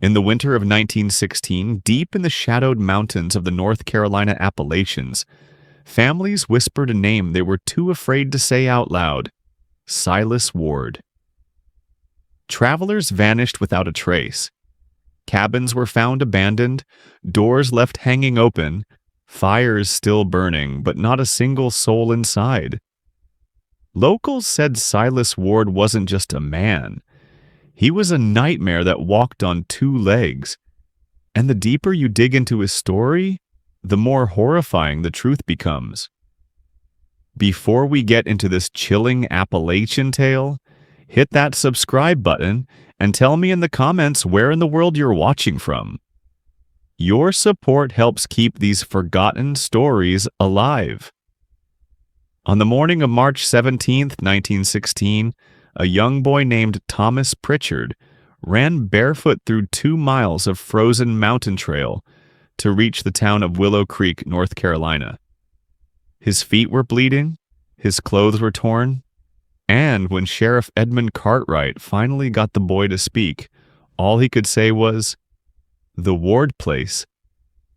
In the winter of 1916, deep in the shadowed mountains of the North Carolina Appalachians, families whispered a name they were too afraid to say out loud: Silas Ward. Travelers vanished without a trace. Cabins were found abandoned, doors left hanging open, fires still burning, but not a single soul inside. Locals said Silas Ward wasn't just a man. He was a nightmare that walked on two legs. And the deeper you dig into his story, the more horrifying the truth becomes. Before we get into this chilling Appalachian tale, hit that subscribe button and tell me in the comments where in the world you're watching from. Your support helps keep these forgotten stories alive. On the morning of March 17th, 1916, a young boy named Thomas Pritchard ran barefoot through 2 miles of frozen mountain trail to reach the town of Willow Creek, North Carolina. His feet were bleeding, his clothes were torn, and when Sheriff Edmund Cartwright finally got the boy to speak, all he could say was, "The Ward place.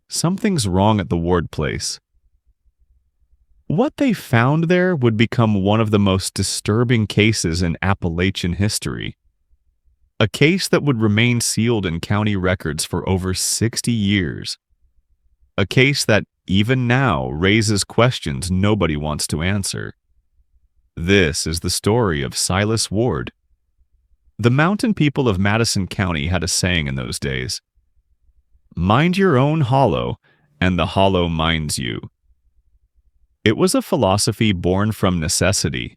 Something's wrong at the Ward place." What they found there would become one of the most disturbing cases in Appalachian history. A case that would remain sealed in county records for over 60 years. A case that, even now, raises questions nobody wants to answer. This is the story of Silas Ward. The mountain people of Madison County had a saying in those days: "Mind your own hollow, and the hollow minds you." It was a philosophy born from necessity.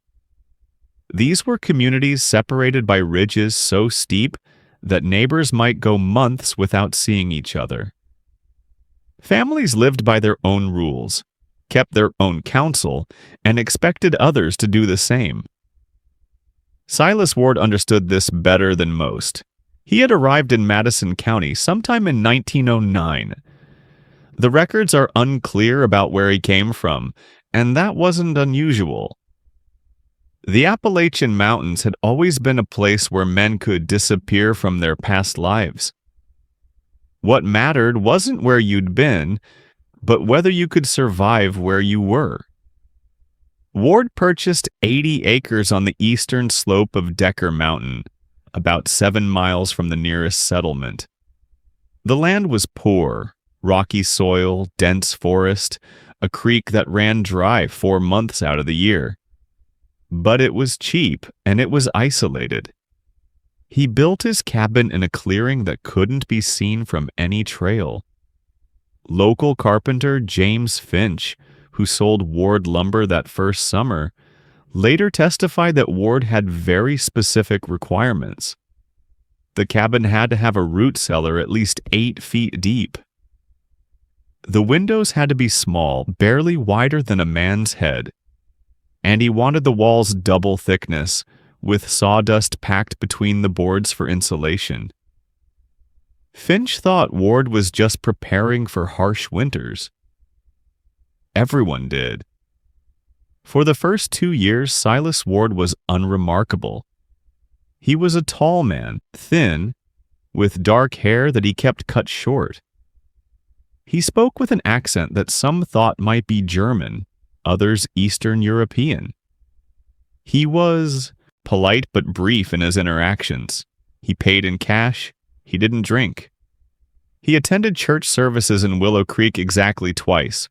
These were communities separated by ridges so steep that neighbors might go months without seeing each other. Families lived by their own rules, kept their own counsel, and expected others to do the same. Silas Ward understood this better than most. He had arrived in Madison County sometime in 1909. The records are unclear about where he came from, and that wasn't unusual. The Appalachian Mountains had always been a place where men could disappear from their past lives. What mattered wasn't where you'd been, but whether you could survive where you were. Ward purchased 80 acres on the eastern slope of Decker Mountain, about 7 miles from the nearest settlement. The land was poor, rocky soil, dense forest, a creek that ran dry 4 months out of the year. But it was cheap, and it was isolated. He built his cabin in a clearing that couldn't be seen from any trail. Local carpenter James Finch, who sold Ward lumber that first summer, later testified that Ward had very specific requirements. The cabin had to have a root cellar at least 8 feet deep. The windows had to be small, barely wider than a man's head. And he wanted the walls double thickness, with sawdust packed between the boards for insulation. Finch thought Ward was just preparing for harsh winters. Everyone did. For the first 2 years, Silas Ward was unremarkable. He was a tall man, thin, with dark hair that he kept cut short. He spoke with an accent that some thought might be German, others Eastern European. He was polite but brief in his interactions. He paid in cash. He didn't drink. He attended church services in Willow Creek exactly twice,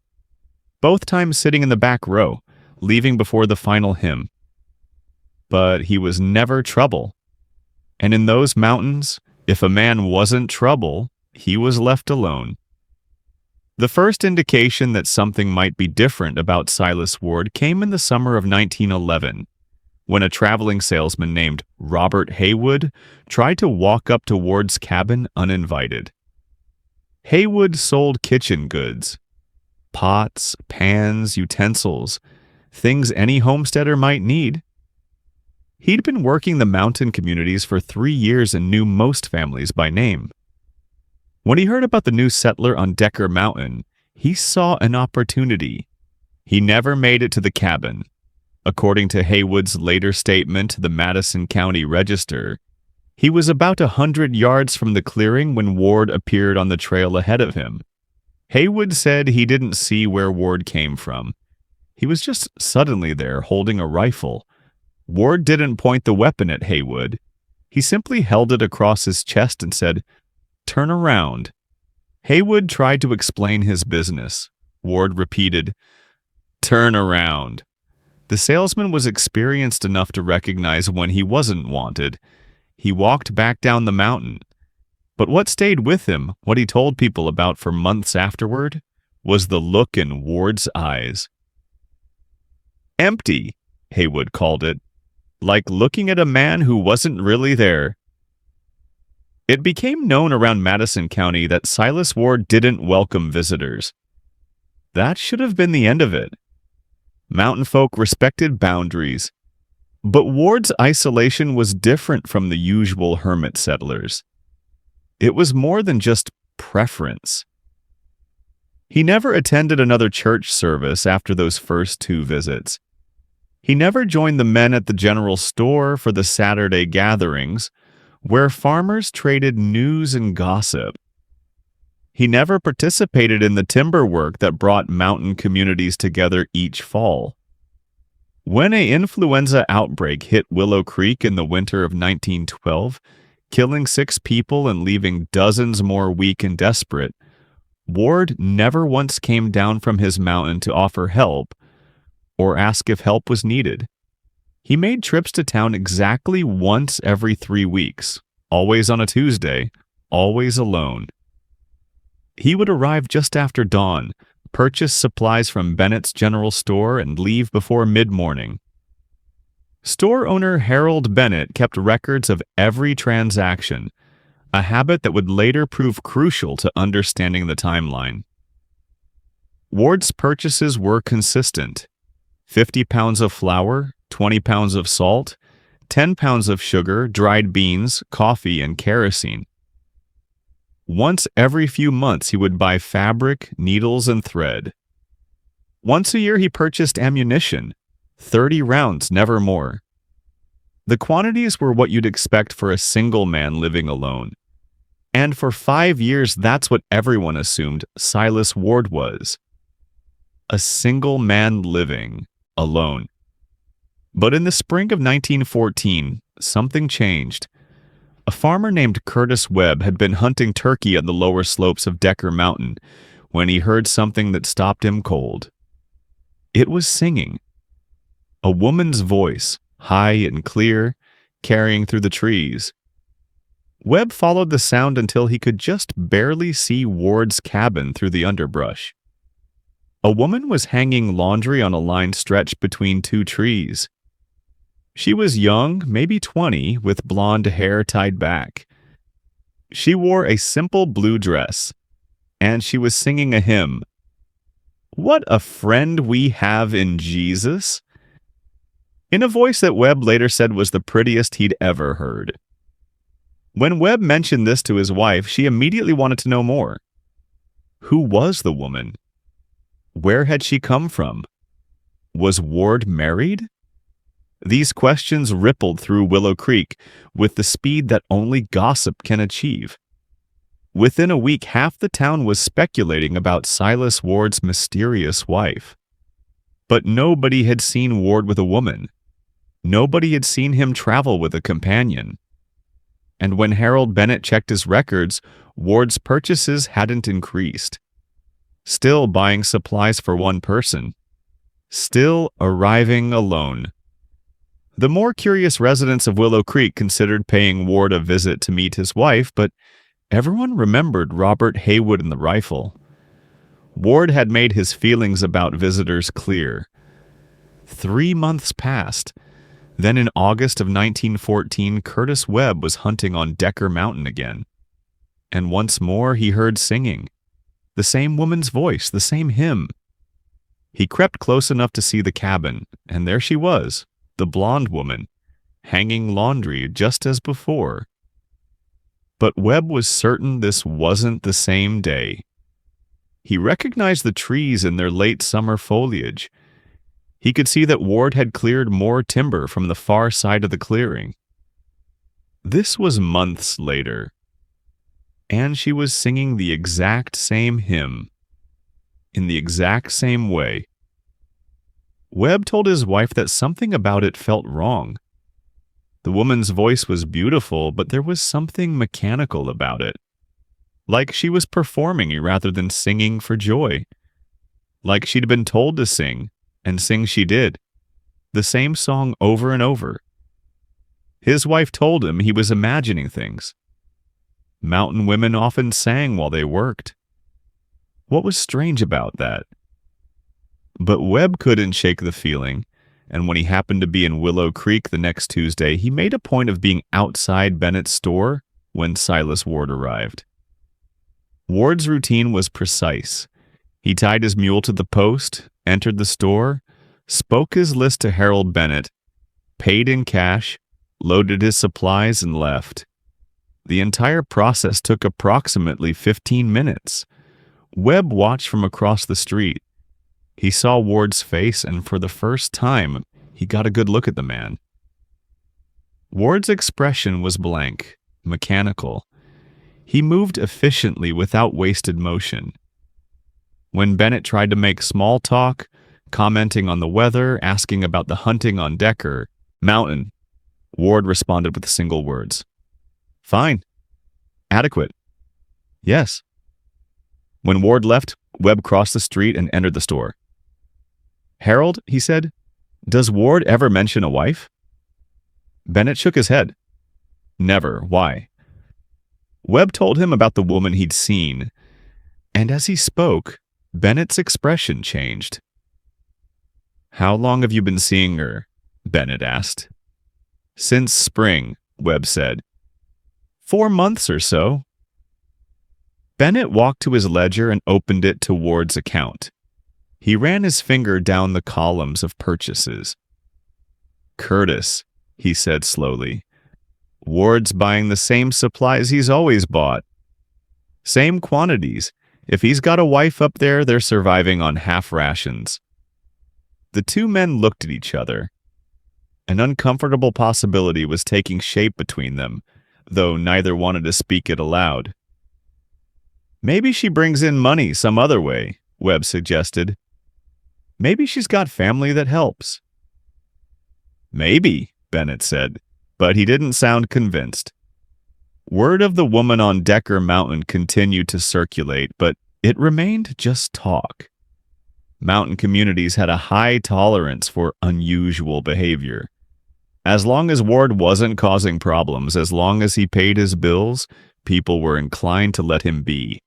both times sitting in the back row, leaving before the final hymn. But he was never trouble. And in those mountains, if a man wasn't trouble, he was left alone. The first indication that something might be different about Silas Ward came in the summer of 1911, when a traveling salesman named Robert Haywood tried to walk up to Ward's cabin uninvited. Haywood sold kitchen goods, pots, pans, utensils, things any homesteader might need. He'd been working the mountain communities for 3 years and knew most families by name. When he heard about the new settler on Decker Mountain, he saw an opportunity. He never made it to the cabin. According to Haywood's later statement to the Madison County Register, He was about 100 yards from the clearing when Ward appeared on the trail ahead of him. Haywood said he didn't see where Ward came from. He was just suddenly there, holding a rifle. Ward didn't point the weapon at Haywood. He simply held it across his chest and said, "Turn around." Haywood tried to explain his business. Ward repeated, "Turn around." The salesman was experienced enough to recognize when he wasn't wanted. He walked back down the mountain. But what stayed with him, what he told people about for months afterward, was the look in Ward's eyes. Empty, Haywood called it, like looking at a man who wasn't really there. It became known around Madison County that Silas Ward didn't welcome visitors. That should have been the end of it. Mountain folk respected boundaries. But Ward's isolation was different from the usual hermit settlers. It was more than just preference. He never attended another church service after those first 2 visits. He never joined the men at the general store for the Saturday gatherings, where farmers traded news and gossip. He never participated in the timber work that brought mountain communities together each fall. When an influenza outbreak hit Willow Creek in the winter of 1912, killing 6 people and leaving dozens more weak and desperate, Ward never once came down from his mountain to offer help or ask if help was needed. He made trips to town exactly once every 3 weeks, always on a Tuesday, always alone. He would arrive just after dawn, purchase supplies from Bennett's General Store, and leave before mid-morning. Store owner Harold Bennett kept records of every transaction, a habit that would later prove crucial to understanding the timeline. Ward's purchases were consistent: 50 pounds of flour, 20 pounds of salt, 10 pounds of sugar, dried beans, coffee, and kerosene. Once every few months he would buy fabric, needles, and thread. Once a year he purchased ammunition, 30 rounds, never more. The quantities were what you'd expect for a single man living alone. And for 5 years, that's what everyone assumed Silas Ward was. A single man living alone. But in the spring of 1914, something changed. A farmer named Curtis Webb had been hunting turkey on the lower slopes of Decker Mountain when he heard something that stopped him cold. It was singing. A woman's voice, high and clear, carrying through the trees. Webb followed the sound until he could just barely see Ward's cabin through the underbrush. A woman was hanging laundry on a line stretched between 2 trees. She was young, maybe 20, with blonde hair tied back. She wore a simple blue dress, and she was singing a hymn. "What a friend we have in Jesus," in a voice that Webb later said was the prettiest he'd ever heard. When Webb mentioned this to his wife, she immediately wanted to know more. Who was the woman? Where had she come from? Was Ward married? These questions rippled through Willow Creek with the speed that only gossip can achieve. Within a week, half the town was speculating about Silas Ward's mysterious wife. But nobody had seen Ward with a woman. Nobody had seen him travel with a companion. And when Harold Bennett checked his records, Ward's purchases hadn't increased. Still buying supplies for one person. Still arriving alone. The more curious residents of Willow Creek considered paying Ward a visit to meet his wife, but everyone remembered Robert Haywood and the rifle. Ward had made his feelings about visitors clear. 3 months passed. Then in August of 1914, Curtis Webb was hunting on Decker Mountain again. And once more he heard singing. The same woman's voice, the same hymn. He crept close enough to see the cabin, and there she was, the blonde woman, hanging laundry just as before. But Webb was certain this wasn't the same day. He recognized the trees in their late summer foliage. He could see that Ward had cleared more timber from the far side of the clearing. This was months later, and she was singing the exact same hymn, in the exact same way. Webb told his wife that something about it felt wrong. The woman's voice was beautiful, but there was something mechanical about it. Like she was performing rather than singing for joy. Like she'd been told to sing, and sing she did. The same song over and over. His wife told him he was imagining things. Mountain women often sang while they worked. What was strange about that? But Webb couldn't shake the feeling, and when he happened to be in Willow Creek the next Tuesday, he made a point of being outside Bennett's store when Silas Ward arrived. Ward's routine was precise. He tied his mule to the post, entered the store, spoke his list to Harold Bennett, paid in cash, loaded his supplies, and left. The entire process took approximately 15 minutes. Webb watched from across the street. He saw Ward's face, and for the first time, he got a good look at the man. Ward's expression was blank, mechanical. He moved efficiently without wasted motion. When Bennett tried to make small talk, commenting on the weather, asking about the hunting on Decker Mountain, Ward responded with single words. Fine. Adequate. Yes. When Ward left, Webb crossed the street and entered the store. Harold, he said, does Ward ever mention a wife? Bennett shook his head. Never. Why? Webb told him about the woman he'd seen, and as he spoke, Bennett's expression changed. How long have you been seeing her? Bennett asked. Since spring, Webb said. 4 months or so. Bennett walked to his ledger and opened it to Ward's account. He ran his finger down the columns of purchases. Curtis, he said slowly. Ward's buying the same supplies he's always bought. Same quantities. If he's got a wife up there, they're surviving on half rations. The two men looked at each other. An uncomfortable possibility was taking shape between them, though neither wanted to speak it aloud. Maybe she brings in money some other way, Webb suggested. Maybe she's got family that helps. Maybe, Bennett said, but he didn't sound convinced. Word of the woman on Decker Mountain continued to circulate, but it remained just talk. Mountain communities had a high tolerance for unusual behavior. As long as Ward wasn't causing problems, as long as he paid his bills, people were inclined to let him be.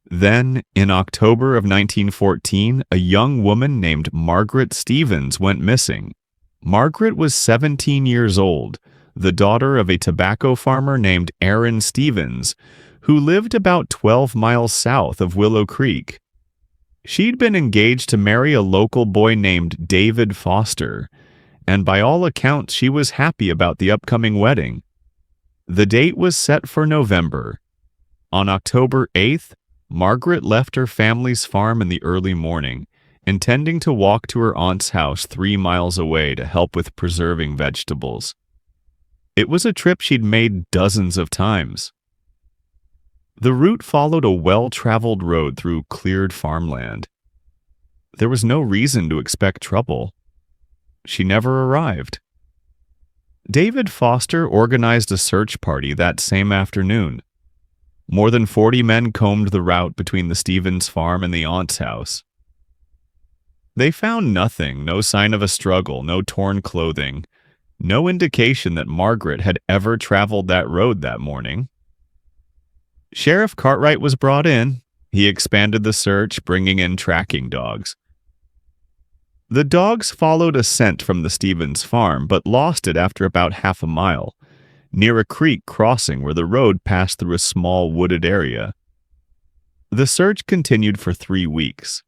Then, in October of 1914, a young woman named Margaret Stevens went missing. Margaret was 17 years old, the daughter of a tobacco farmer named Aaron Stevens, who lived about 12 miles south of Willow Creek. She'd been engaged to marry a local boy named David Foster, and by all accounts she was happy about the upcoming wedding. The date was set for November. On October 8th, Margaret left her family's farm in the early morning, intending to walk to her aunt's house 3 miles away to help with preserving vegetables. It was a trip she'd made dozens of times. The route followed a well-traveled road through cleared farmland. There was no reason to expect trouble. She never arrived. David Foster organized a search party that same afternoon. More than 40 men combed the route between the Stevens farm and the aunt's house. They found nothing, no sign of a struggle, no torn clothing, no indication that Margaret had ever traveled that road that morning. Sheriff Cartwright was brought in. He expanded the search, bringing in tracking dogs. The dogs followed a scent from the Stevens farm, but lost it after about half a mile, near a creek crossing where the road passed through a small wooded area. The search continued for 3 weeks.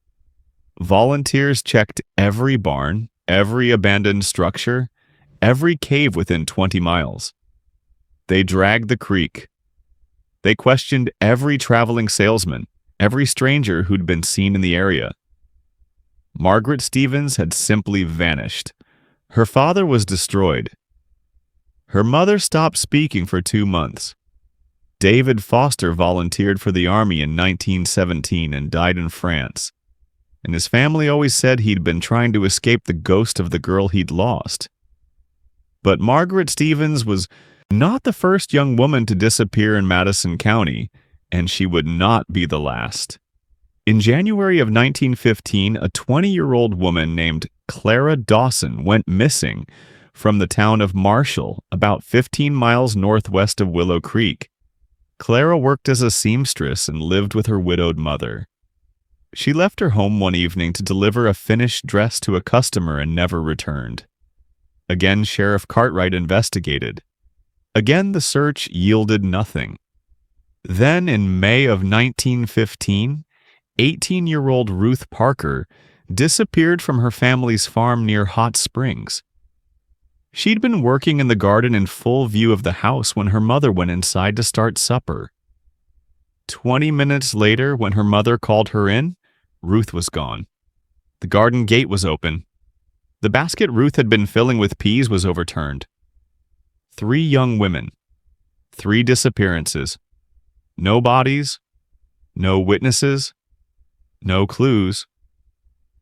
Volunteers checked every barn, every abandoned structure, every cave within 20 miles. They dragged the creek. They questioned every traveling salesman, every stranger who'd been seen in the area. Margaret Stevens had simply vanished. Her father was destroyed. Her mother stopped speaking for 2 months. David Foster volunteered for the army in 1917 and died in France, and his family always said he'd been trying to escape the ghost of the girl he'd lost. But Margaret Stevens was not the first young woman to disappear in Madison County, and she would not be the last. In January of 1915, a 20-year-old woman named Clara Dawson went missing from the town of Marshall, about 15 miles northwest of Willow Creek. Clara worked as a seamstress and lived with her widowed mother. She left her home one evening to deliver a finished dress to a customer and never returned. Again, Sheriff Cartwright investigated. Again, the search yielded nothing. Then, in May of 1915, 18-year-old Ruth Parker disappeared from her family's farm near Hot Springs. She'd been working in the garden in full view of the house when her mother went inside to start supper. 20 minutes later, when her mother called her in, Ruth was gone. The garden gate was open. The basket Ruth had been filling with peas was overturned. 3 young women. 3 disappearances. No bodies. No witnesses. No clues.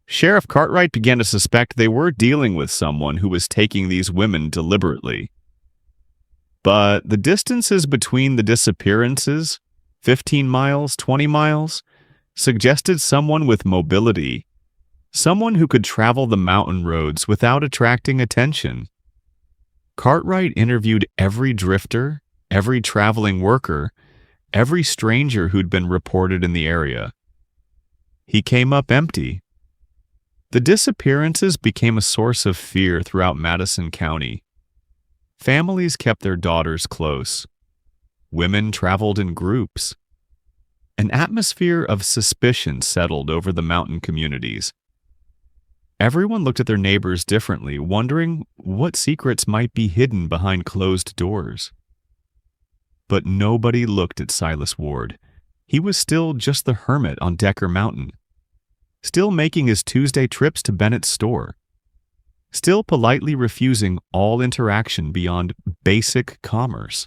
Sheriff Cartwright began to suspect they were dealing with someone who was taking these women deliberately. But the distances between the disappearances, 15 miles, 20 miles, suggested someone with mobility, someone who could travel the mountain roads without attracting attention. Cartwright interviewed every drifter, every traveling worker, every stranger who'd been reported in the area. He came up empty. The disappearances became a source of fear throughout Madison County. Families kept their daughters close. Women traveled in groups. An atmosphere of suspicion settled over the mountain communities. Everyone looked at their neighbors differently, wondering what secrets might be hidden behind closed doors. But nobody looked at Silas Ward. He was still just the hermit on Decker Mountain. Still making his Tuesday trips to Bennett's store. Still politely refusing all interaction beyond basic commerce.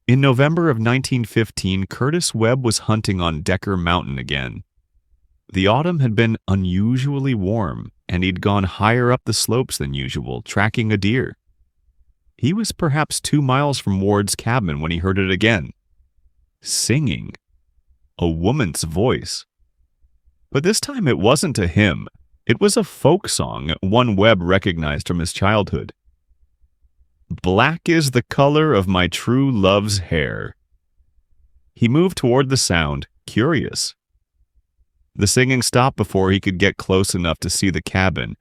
In November of 1915, Curtis Webb was hunting on Decker Mountain again. The autumn had been unusually warm, and he'd gone higher up the slopes than usual, tracking a deer. He was perhaps 2 miles from Ward's cabin when he heard it again. Singing. A woman's voice. But this time it wasn't a hymn. It was a folk song, one Webb recognized from his childhood. Black is the color of my true love's hair. He moved toward the sound, curious. The singing stopped before he could get close enough to see the cabin,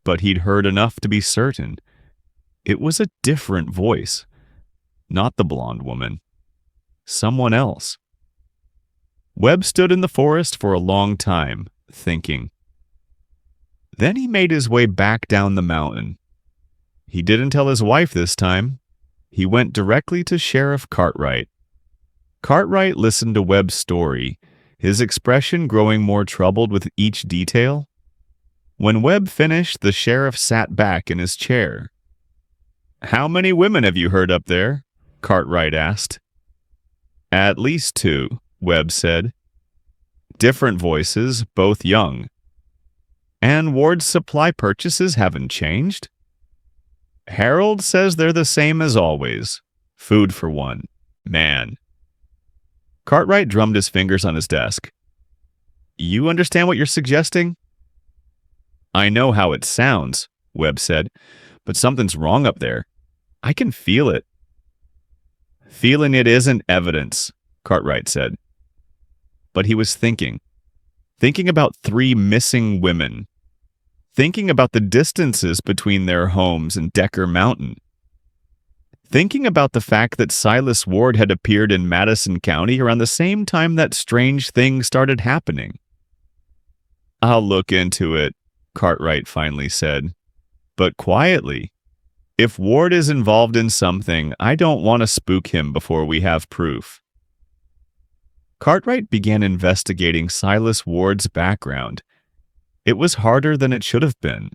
but he'd heard enough to be certain. It was a different voice. Not the blonde woman. Someone else. Webb stood in the forest for a long time, thinking. Then he made his way back down the mountain. He didn't tell his wife this time. He went directly to Sheriff Cartwright. Cartwright listened to Webb's story, his expression growing more troubled with each detail. When Webb finished, the sheriff sat back in his chair. "How many women have you heard up there?" Cartwright asked. "At least 2, Webb said. "Different voices, both young. And Ward's supply purchases haven't changed?" "Harold says they're the same as always. Food for one. Man." Cartwright drummed his fingers on his desk. "You understand what you're suggesting?" "I know how it sounds," Webb said, "but something's wrong up there. I can feel it." "Feeling it isn't evidence," Cartwright said. But he was thinking about 3 missing women, thinking about the distances between their homes and Decker Mountain, thinking about the fact that Silas Ward had appeared in Madison County around the same time that strange thing started happening. "I'll look into it," Cartwright finally said, "but quietly. If Ward is involved in something, I don't want to spook him before we have proof." Cartwright began investigating Silas Ward's background. It was harder than it should have been.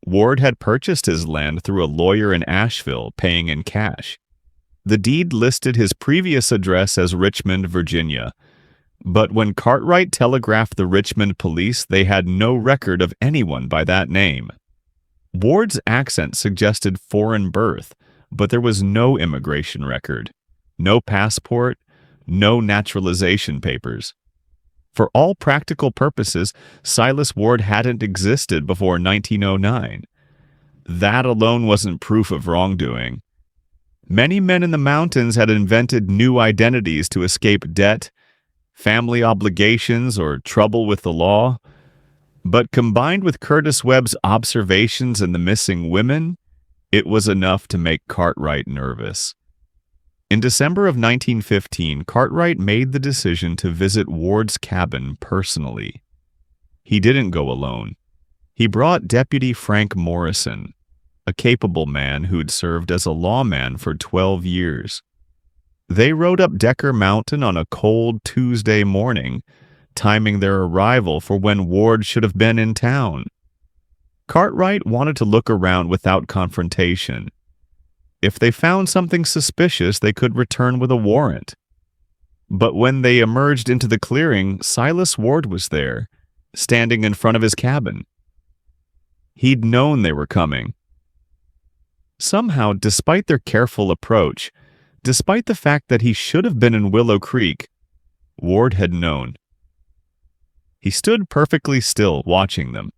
Ward had purchased his land through a lawyer in Asheville, paying in cash. The deed listed his previous address as Richmond, Virginia, but when Cartwright telegraphed the Richmond police, they had no record of anyone by that name. Ward's accent suggested foreign birth, but there was no immigration record, no passport, no naturalization papers. For all practical purposes, Silas Ward hadn't existed before 1909. That alone wasn't proof of wrongdoing. Many men in the mountains had invented new identities to escape debt, family obligations, or trouble with the law. But combined with Curtis Webb's observations and the missing women, it was enough to make Cartwright nervous. In December of 1915, Cartwright made the decision to visit Ward's cabin personally. He didn't go alone. He brought Deputy Frank Morrison, a capable man who'd served as a lawman for 12 years. They rode up Decker Mountain on a cold Tuesday morning, timing their arrival for when Ward should have been in town. Cartwright wanted to look around without confrontation. If they found something suspicious, they could return with a warrant. But when they emerged into the clearing, Silas Ward was there, standing in front of his cabin. He'd known they were coming. Somehow, despite their careful approach, despite the fact that he should have been in Willow Creek, Ward had known. He stood perfectly still, watching them.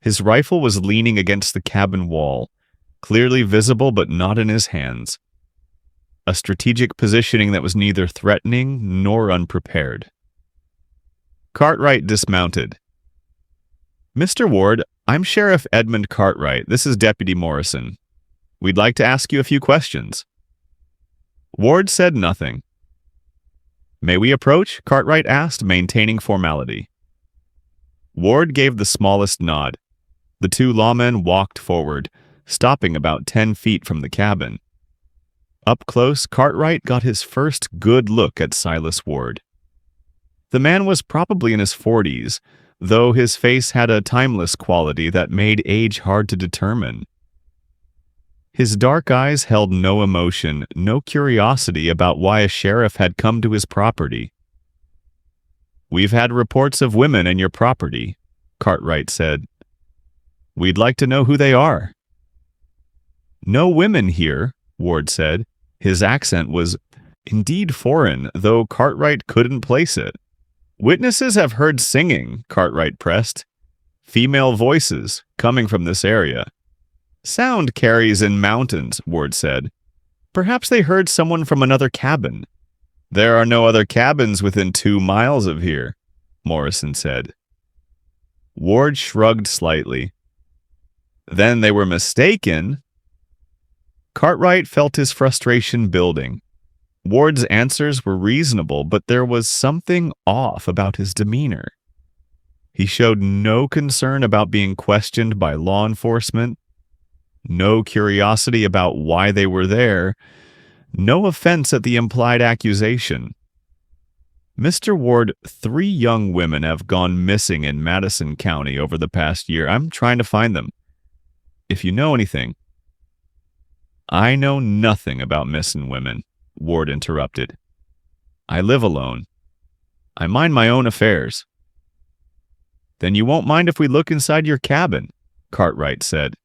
His rifle was leaning against the cabin wall, clearly visible but not in his hands. A strategic positioning that was neither threatening nor unprepared. Cartwright dismounted. "Mr. Ward, I'm Sheriff Edmund Cartwright. This is Deputy Morrison. We'd like to ask you a few questions." Ward said nothing. "May we approach?" Cartwright asked, maintaining formality. Ward gave the smallest nod. The two lawmen walked forward, stopping about 10 feet from the cabin. Up close, Cartwright got his first good look at Silas Ward. The man was probably in his 40s, though his face had a timeless quality that made age hard to determine. His dark eyes held no emotion, no curiosity about why a sheriff had come to his property. "We've had reports of women in your property," Cartwright said. "We'd like to know who they are." "No women here," Ward said. His accent was indeed foreign, though Cartwright couldn't place it. "Witnesses have heard singing," Cartwright pressed. "Female voices coming from this area." "Sound carries in mountains," Ward said. "Perhaps they heard someone from another cabin." "There are no other cabins within 2 miles of here," Morrison said. Ward shrugged slightly. "Then they were mistaken." Cartwright felt his frustration building. Ward's answers were reasonable, but there was something off about his demeanor. He showed no concern about being questioned by law enforcement, no curiosity about why they were there, no offense at the implied accusation. "Mr. Ward, 3 young women have gone missing in Madison County over the past year. I'm trying to find them. If you know anything—" "I know nothing about missing women," Ward interrupted. "I live alone. I mind my own affairs." "Then you won't mind if we look inside your cabin," Cartwright said.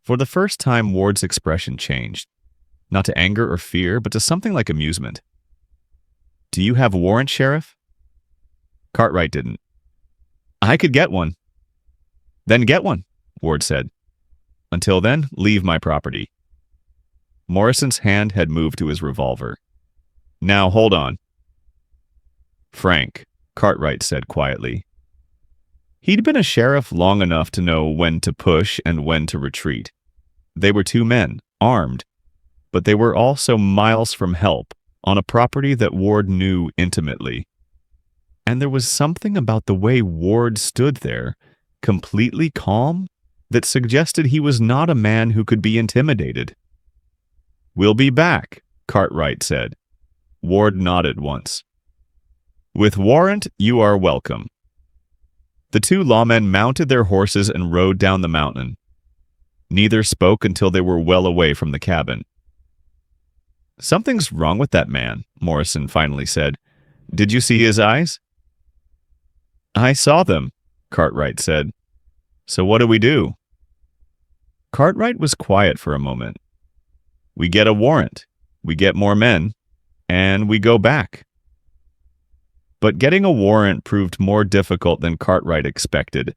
For the first time, Ward's expression changed, not to anger or fear, but to something like amusement. "Do you have a warrant, Sheriff?" Cartwright didn't. "I could get one." "Then get one," Ward said. "Until then, leave my property." Morrison's hand had moved to his revolver. "Now, hold on." "Frank," Cartwright said quietly. He'd been a sheriff long enough to know when to push and when to retreat. They were 2 men, armed, but they were also miles from help, on a property that Ward knew intimately. And there was something about the way Ward stood there, completely calm, that suggested he was not a man who could be intimidated. "We'll be back," Cartwright said. Ward nodded once. "With warrant, you are welcome." The two lawmen mounted their horses and rode down the mountain. Neither spoke until they were well away from the cabin. "Something's wrong with that man," Morrison finally said. "Did you see his eyes?" "I saw them," Cartwright said. "So what do we do?" Cartwright was quiet for a moment. "We get a warrant, we get more men, and we go back." But getting a warrant proved more difficult than Cartwright expected.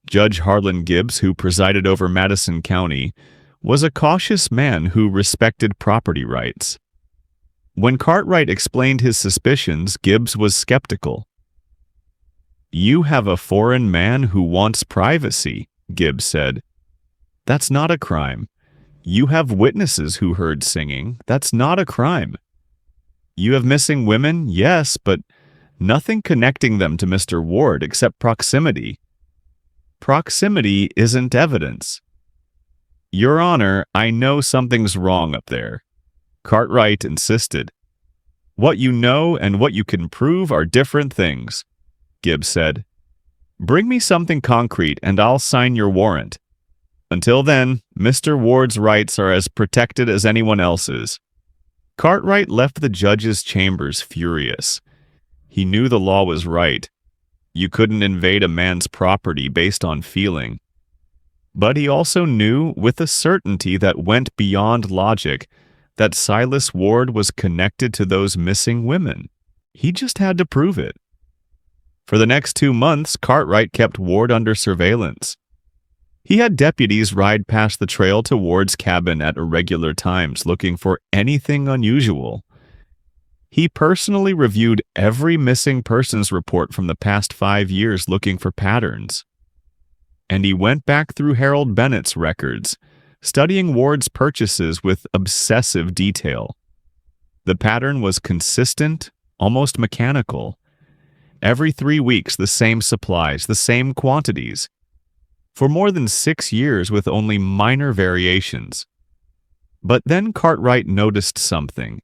Judge Harlan Gibbs, who presided over Madison County, was a cautious man who respected property rights. When Cartwright explained his suspicions, Gibbs was skeptical. "You have a foreign man who wants privacy," Gibbs said. "That's not a crime. You have witnesses who heard singing. That's not a crime. You have missing women, yes, but nothing connecting them to Mr. Ward except proximity. Proximity isn't evidence." "Your Honor, I know something's wrong up there," Cartwright insisted. "What you know and what you can prove are different things," Gibbs said. "Bring me something concrete and I'll sign your warrant. Until then, Mr. Ward's rights are as protected as anyone else's." Cartwright left the judge's chambers furious. He knew the law was right. You couldn't invade a man's property based on feeling. But he also knew, with a certainty that went beyond logic, that Silas Ward was connected to those missing women. He just had to prove it. For the next 2 months, Cartwright kept Ward under surveillance. He had deputies ride past the trail to Ward's cabin at irregular times, looking for anything unusual. He personally reviewed every missing persons report from the past 5 years, looking for patterns. And he went back through Harold Bennett's records, studying Ward's purchases with obsessive detail. The pattern was consistent, almost mechanical. Every 3 weeks, the same supplies, the same quantities. For more than 6 years with only minor variations. But then Cartwright noticed something.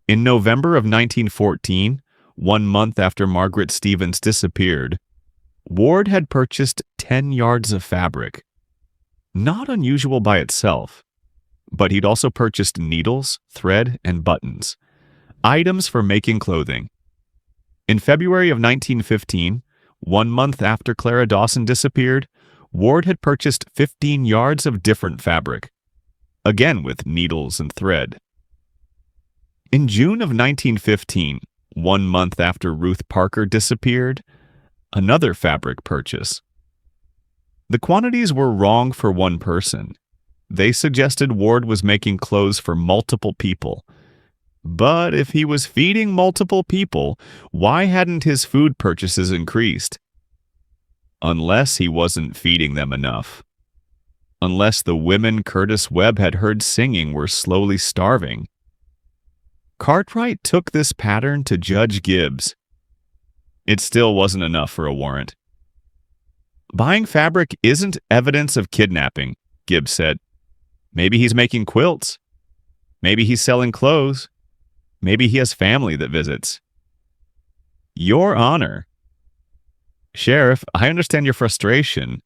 In November of 1914, 1 month after Margaret Stevens disappeared, Ward had purchased 10 yards of fabric. Not unusual by itself, but he'd also purchased needles, thread, and buttons, items for making clothing. In February of 1915, 1 month after Clara Dawson disappeared, Ward had purchased 15 yards of different fabric, again with needles and thread. In June of 1915, 1 month after Ruth Parker disappeared, another fabric purchase. The quantities were wrong for one person. They suggested Ward was making clothes for multiple people. But if he was feeding multiple people, why hadn't his food purchases increased? Unless he wasn't feeding them enough. Unless the women Curtis Webb had heard singing were slowly starving. Cartwright took this pattern to Judge Gibbs. It still wasn't enough for a warrant. "Buying fabric isn't evidence of kidnapping," Gibbs said. "Maybe he's making quilts. Maybe he's selling clothes. Maybe he has family that visits." "Your Honor." "Sheriff, I understand your frustration,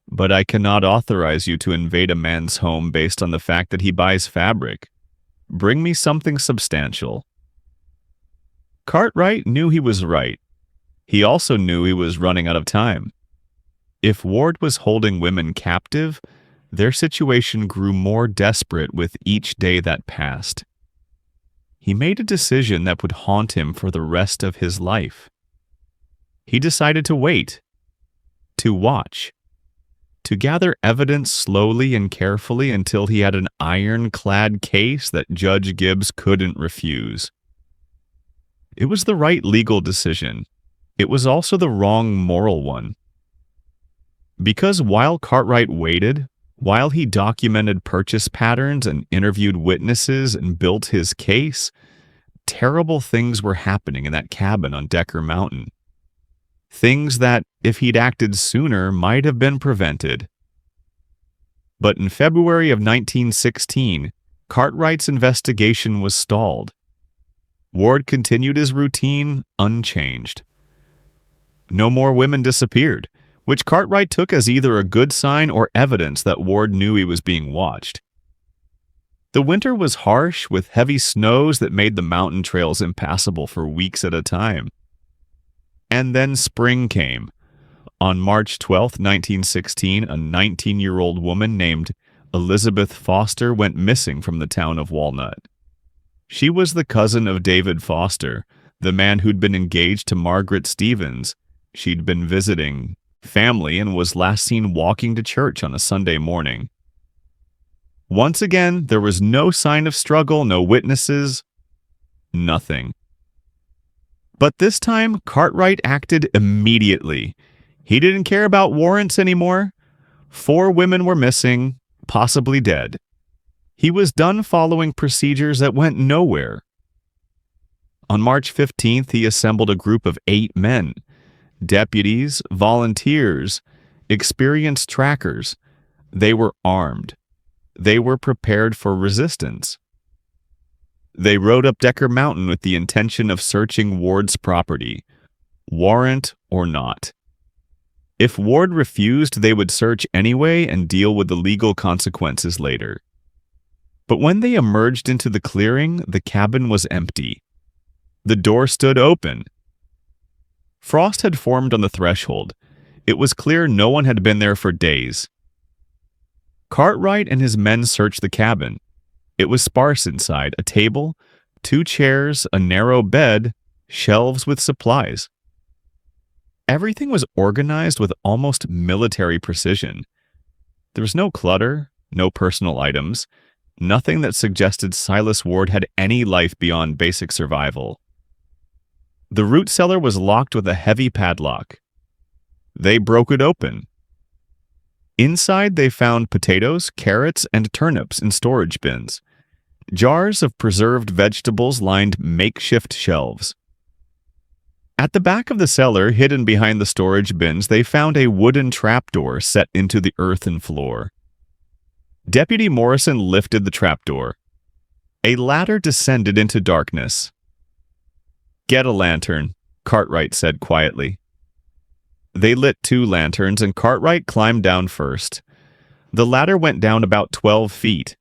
but I cannot authorize you to invade a man's home based on the fact that he buys fabric. Bring me something substantial." Cartwright knew he was right. He also knew he was running out of time. If Ward was holding women captive, their situation grew more desperate with each day that passed. He made a decision that would haunt him for the rest of his life. He decided to wait, to watch, to gather evidence slowly and carefully until he had an ironclad case that Judge Gibbs couldn't refuse. It was the right legal decision. It was also the wrong moral one. Because while Cartwright waited, while he documented purchase patterns and interviewed witnesses and built his case, terrible things were happening in that cabin on Decker Mountain. Things that, if he'd acted sooner, might have been prevented. But in February of 1916, Cartwright's investigation was stalled. Ward continued his routine unchanged. No more women disappeared. which Cartwright took as either a good sign or evidence that Ward knew he was being watched. The winter was harsh, with heavy snows that made the mountain trails impassable for weeks at a time. And then spring came. On March 12, 1916, a 19-year-old woman named Elizabeth Foster went missing from the town of Walnut. She was the cousin of David Foster, the man who'd been engaged to Margaret Stevens. She'd been visiting family and was last seen walking to church on a Sunday morning. Once again, there was no sign of struggle, no witnesses, nothing. But this time, Cartwright acted immediately. He didn't care about warrants anymore. 4 women were missing, possibly dead. He was done following procedures that went nowhere. On March 15th, he assembled a group of 8 men, deputies, volunteers, experienced trackers. They were armed. They were prepared for resistance. They rode up Decker Mountain with the intention of searching Ward's property, warrant or not. If Ward refused, they would search anyway and deal with the legal consequences later. But when they emerged into the clearing, the cabin was empty. The door stood open. Frost had formed on the threshold. It was clear no one had been there for days. Cartwright and his men searched the cabin. It was sparse inside: a table, 2 chairs, a narrow bed, shelves with supplies. Everything was organized with almost military precision. There was no clutter, no personal items, nothing that suggested Silas Ward had any life beyond basic survival. The root cellar was locked with a heavy padlock. They broke it open. Inside, they found potatoes, carrots, and turnips in storage bins. Jars of preserved vegetables lined makeshift shelves. At the back of the cellar, hidden behind the storage bins, they found a wooden trapdoor set into the earthen floor. Deputy Morrison lifted the trapdoor. A ladder descended into darkness. "Get a lantern," Cartwright said quietly. They lit 2 lanterns, and Cartwright climbed down first. The ladder went down about 12 feet,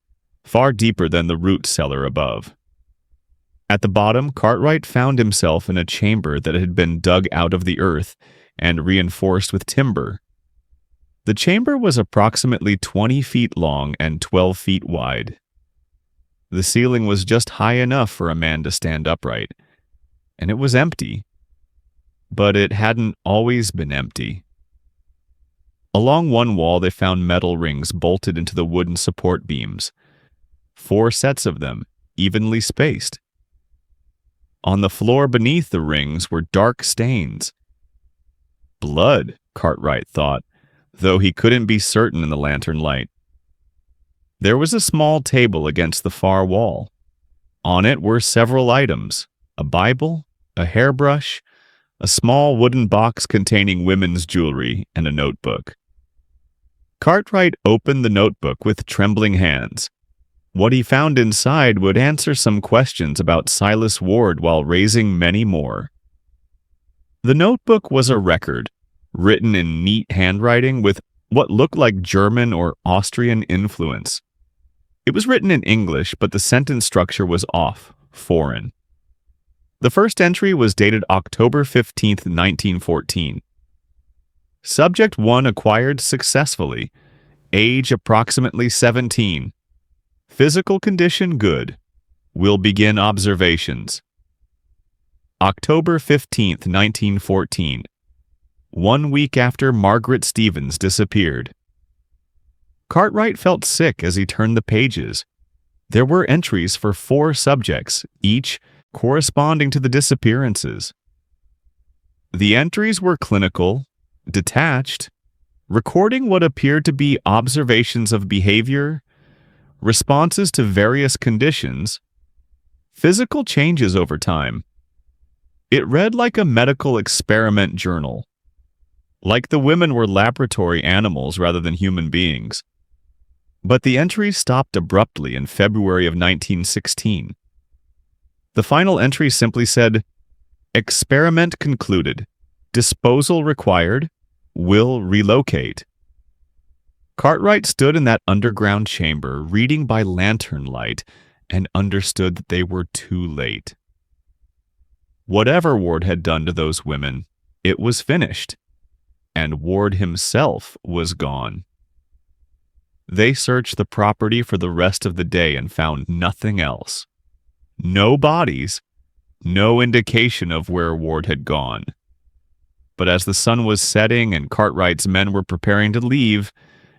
far deeper than the root cellar above. At the bottom, Cartwright found himself in a chamber that had been dug out of the earth and reinforced with timber. The chamber was approximately 20 feet long and 12 feet wide. The ceiling was just high enough for a man to stand upright, and it was empty. But it hadn't always been empty. Along one wall, they found metal rings bolted into the wooden support beams. 4 sets of them, evenly spaced. On the floor beneath the rings were dark stains. Blood, Cartwright thought, though he couldn't be certain in the lantern light. There was a small table against the far wall. On it were several items: a Bible, a hairbrush, a small wooden box containing women's jewelry, and a notebook. Cartwright opened the notebook with trembling hands. What he found inside would answer some questions about Silas Ward while raising many more. The notebook was a record, written in neat handwriting with what looked like German or Austrian influence. It was written in English, but the sentence structure was off, foreign. The first entry was dated October 15, 1914. Subject 1 acquired successfully. Age approximately 17. Physical condition good. Will begin observations. October 15, 1914. 1 week after Margaret Stevens disappeared. Cartwright felt sick as he turned the pages. There were entries for 4 subjects, each corresponding to the disappearances. The entries were clinical, detached, recording what appeared to be observations of behavior, responses to various conditions, physical changes over time. It read like a medical experiment journal, like the women were laboratory animals rather than human beings. But the entries stopped abruptly in February of 1916. The final entry simply said, "Experiment concluded. Disposal required. We'll relocate. Cartwright stood in that underground chamber, reading by lantern light, and understood that they were too late. Whatever Ward had done to those women, it was finished, and Ward himself was gone. They searched the property for the rest of the day and found nothing else. No bodies, no indication of where Ward had gone. But as the sun was setting and Cartwright's men were preparing to leave,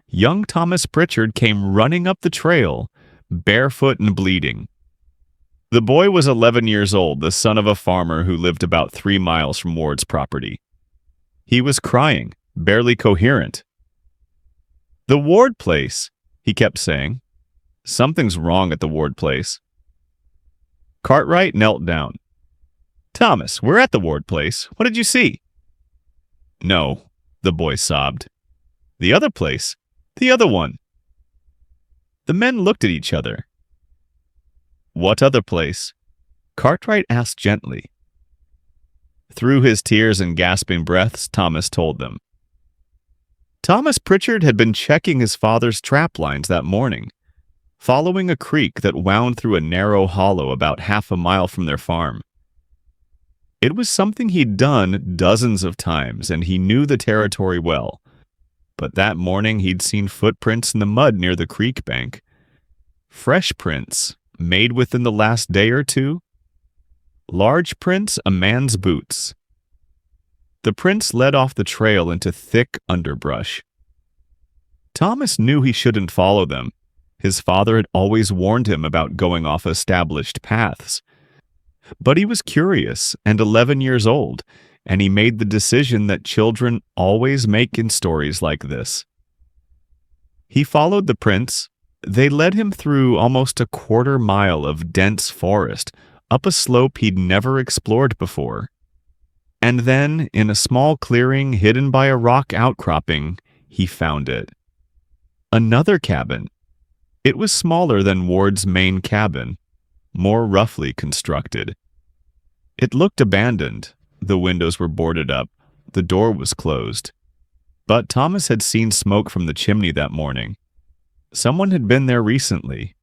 young Thomas Pritchard came running up the trail, barefoot and bleeding. The boy was 11 years old, the son of a farmer who lived about 3 miles from Ward's property. He was crying, barely coherent. "The Ward place," he kept saying. "Something's wrong at the Ward place." Cartwright knelt down. "Thomas, we're at the Ward place. What did you see?" "No," the boy sobbed. "The other place? The other one." The men looked at each other. "What other place?" Cartwright asked gently. Through his tears and gasping breaths, Thomas told them. Thomas Pritchard had been checking his father's trap lines that morning, following a creek that wound through a narrow hollow about half a mile from their farm. It was something he'd done dozens of times, and he knew the territory well. But that morning he'd seen footprints in the mud near the creek bank. Fresh prints, made within the last day or two. Large prints, a man's boots. The prints led off the trail into thick underbrush. Thomas knew he shouldn't follow them. His father had always warned him about going off established paths. But he was curious and 11 years old, and he made the decision that children always make in stories like this. He followed the prints. They led him through almost a quarter mile of dense forest, up a slope he'd never explored before. And then, in a small clearing hidden by a rock outcropping, he found it. Another cabin. It was smaller than Ward's main cabin, more roughly constructed. It looked abandoned. The windows were boarded up. The door was closed. But Thomas had seen smoke from the chimney that morning. Someone had been there recently.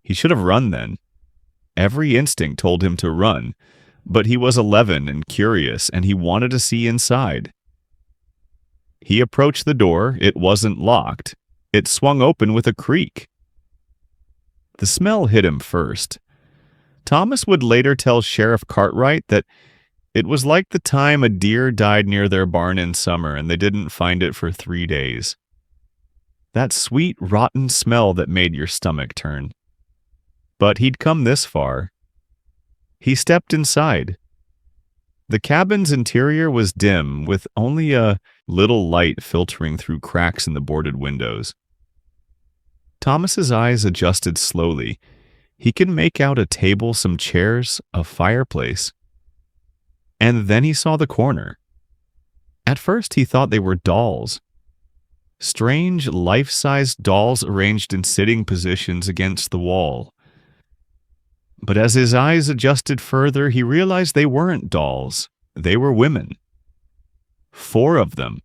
He should have run then. Every instinct told him to run, but he was 11 and curious, and he wanted to see inside. He approached the door. It wasn't locked. It swung open with a creak. The smell hit him first. Thomas would later tell Sheriff Cartwright that it was like the time a deer died near their barn in summer and they didn't find it for 3 days. That sweet, rotten smell that made your stomach turn. But he'd come this far. He stepped inside. The cabin's interior was dim, with only a little light filtering through cracks in the boarded windows. Thomas's eyes adjusted slowly. He could make out a table, some chairs, a fireplace. And then he saw the corner. At first he thought they were dolls. Strange, life-sized dolls arranged in sitting positions against the wall. But as his eyes adjusted further, he realized they weren't dolls. They were women. 4 of them.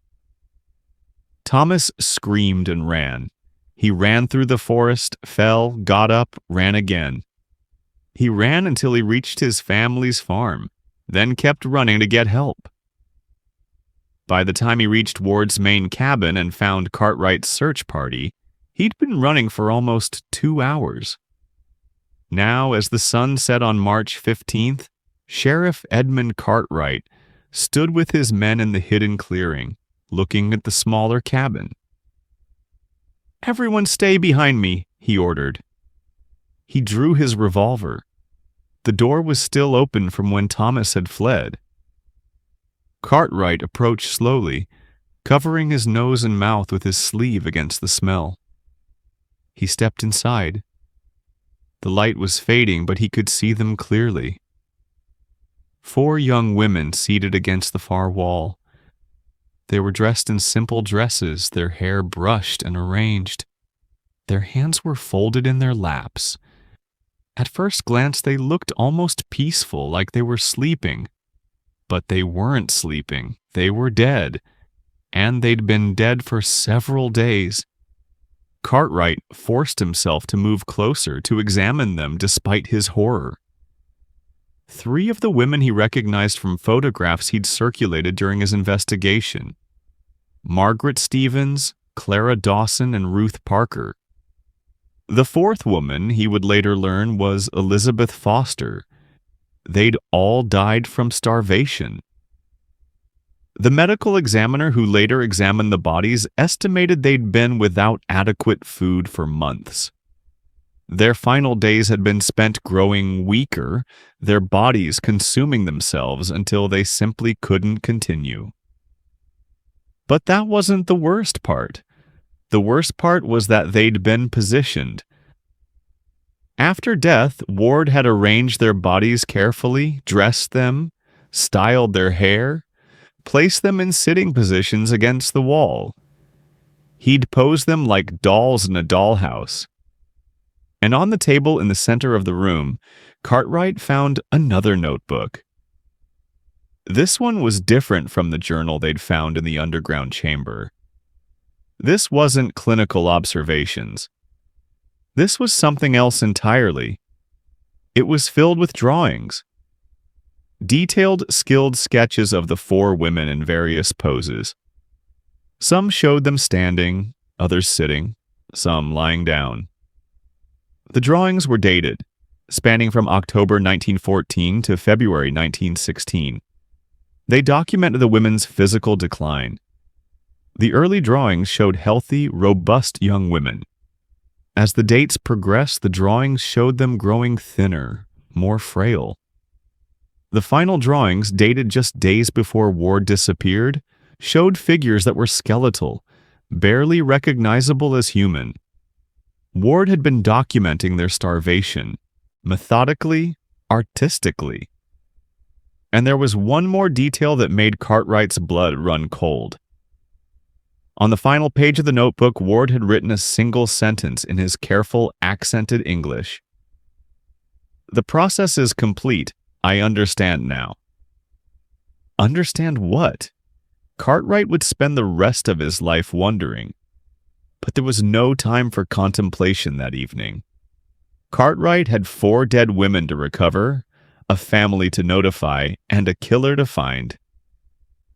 Thomas screamed and ran. He ran through the forest, fell, got up, ran again. He ran until he reached his family's farm, then kept running to get help. By the time he reached Ward's main cabin and found Cartwright's search party, he'd been running for almost 2 hours. Now, as the sun set on March 15th, Sheriff Edmund Cartwright stood with his men in the hidden clearing, looking at the smaller cabin. "Everyone stay behind me," he ordered. He drew his revolver. The door was still open from when Thomas had fled. Cartwright approached slowly, covering his nose and mouth with his sleeve against the smell. He stepped inside. The light was fading, but he could see them clearly. 4 young women seated against the far wall. They were dressed in simple dresses, their hair brushed and arranged. Their hands were folded in their laps. At first glance, they looked almost peaceful, like they were sleeping. But they weren't sleeping. They were dead. and they'd been dead for several days. Cartwright forced himself to move closer to examine them despite his horror. 3 of the women he recognized from photographs he'd circulated during his investigation: Margaret Stevens, Clara Dawson, and Ruth Parker. The 4th woman, he would later learn, was Elizabeth Foster. They'd all died from starvation. The medical examiner who later examined the bodies estimated they'd been without adequate food for months. Their final days had been spent growing weaker, their bodies consuming themselves until they simply couldn't continue. But that wasn't the worst part. The worst part was that they'd been positioned. After death, Ward had arranged their bodies carefully, dressed them, styled their hair, placed them in sitting positions against the wall. He'd pose them like dolls in a dollhouse. And on the table in the center of the room, Cartwright found another notebook. This one was different from the journal they'd found in the underground chamber. This wasn't clinical observations. This was something else entirely. It was filled with drawings. Detailed, skilled sketches of the 4 women in various poses. Some showed them standing, others sitting, some lying down. The drawings were dated, spanning from October 1914 to February 1916. They documented the women's physical decline. The early drawings showed healthy, robust young women. As the dates progressed, the drawings showed them growing thinner, more frail. The final drawings, dated just days before Ward disappeared, showed figures that were skeletal, barely recognizable as human. Ward had been documenting their starvation, methodically, artistically. And there was one more detail that made Cartwright's blood run cold. On the final page of the notebook, Ward had written a single sentence in his careful, accented English. "The process is complete. I understand now." Understand what? Cartwright would spend the rest of his life wondering. But there was no time for contemplation that evening. Cartwright had 4 dead women to recover, a family to notify, and a killer to find.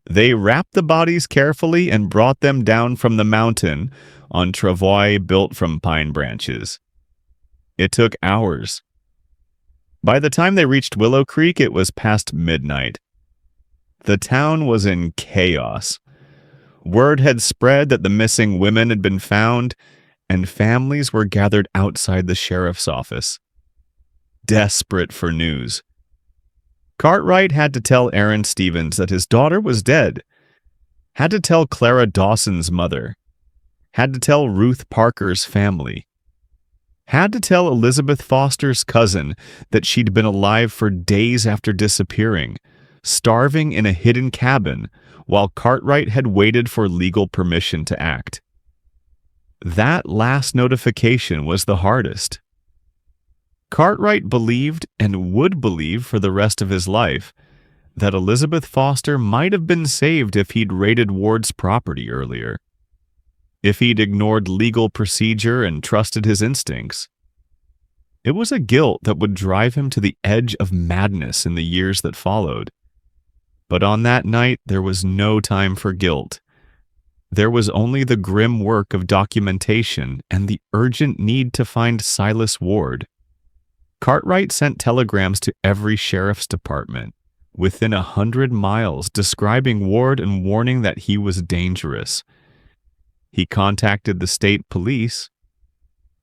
They wrapped the bodies carefully and brought them down from the mountain on travois built from pine branches. It took hours. By the time they reached Willow Creek, it was past midnight. The town was in chaos. Word had spread that the missing women had been found, and families were gathered outside the sheriff's office, desperate for news. Cartwright had to tell Aaron Stevens that his daughter was dead, had to tell Clara Dawson's mother, had to tell Ruth Parker's family, had to tell Elizabeth Foster's cousin that she'd been alive for days after disappearing, starving in a hidden cabin while Cartwright had waited for legal permission to act. That last notification was the hardest. Cartwright believed, and would believe for the rest of his life, that Elizabeth Foster might have been saved if he'd raided Ward's property earlier, if he'd ignored legal procedure and trusted his instincts. It was a guilt that would drive him to the edge of madness in the years that followed. But on that night, there was no time for guilt. There was only the grim work of documentation and the urgent need to find Silas Ward. Cartwright sent telegrams to every sheriff's department, within 100 miles, describing Ward and warning that he was dangerous. He contacted the state police.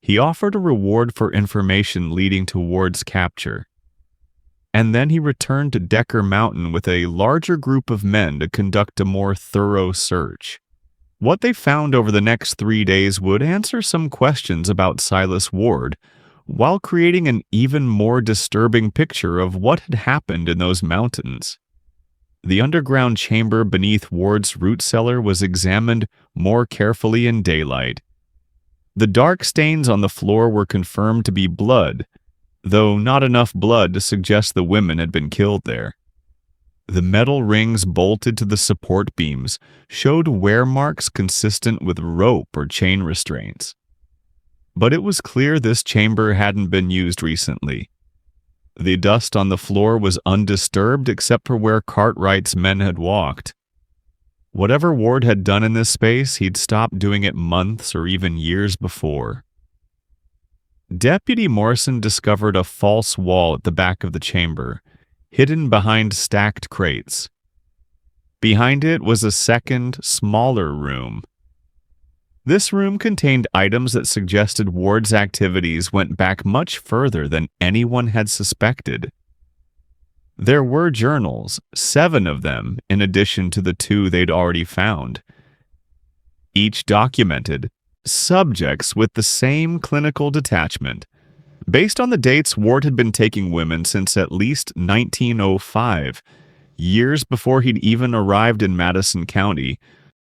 He offered a reward for information leading to Ward's capture. And then he returned to Decker Mountain with a larger group of men to conduct a more thorough search. What they found over the next 3 days would answer some questions about Silas Ward, while creating an even more disturbing picture of what had happened in those mountains. The underground chamber beneath Ward's root cellar was examined more carefully in daylight. The dark stains on the floor were confirmed to be blood, though not enough blood to suggest the women had been killed there. The metal rings bolted to the support beams showed wear marks consistent with rope or chain restraints. But it was clear this chamber hadn't been used recently. The dust on the floor was undisturbed except for where Cartwright's men had walked. Whatever Ward had done in this space, he'd stopped doing it months or even years before. Deputy Morrison discovered a false wall at the back of the chamber, hidden behind stacked crates. Behind it was a second, smaller room. This room contained items that suggested Ward's activities went back much further than anyone had suspected. There were journals, 7 of them, in addition to the 2 they'd already found. Each documented subjects with the same clinical detachment. Based on the dates, Ward had been taking women since at least 1905, years before he'd even arrived in Madison County,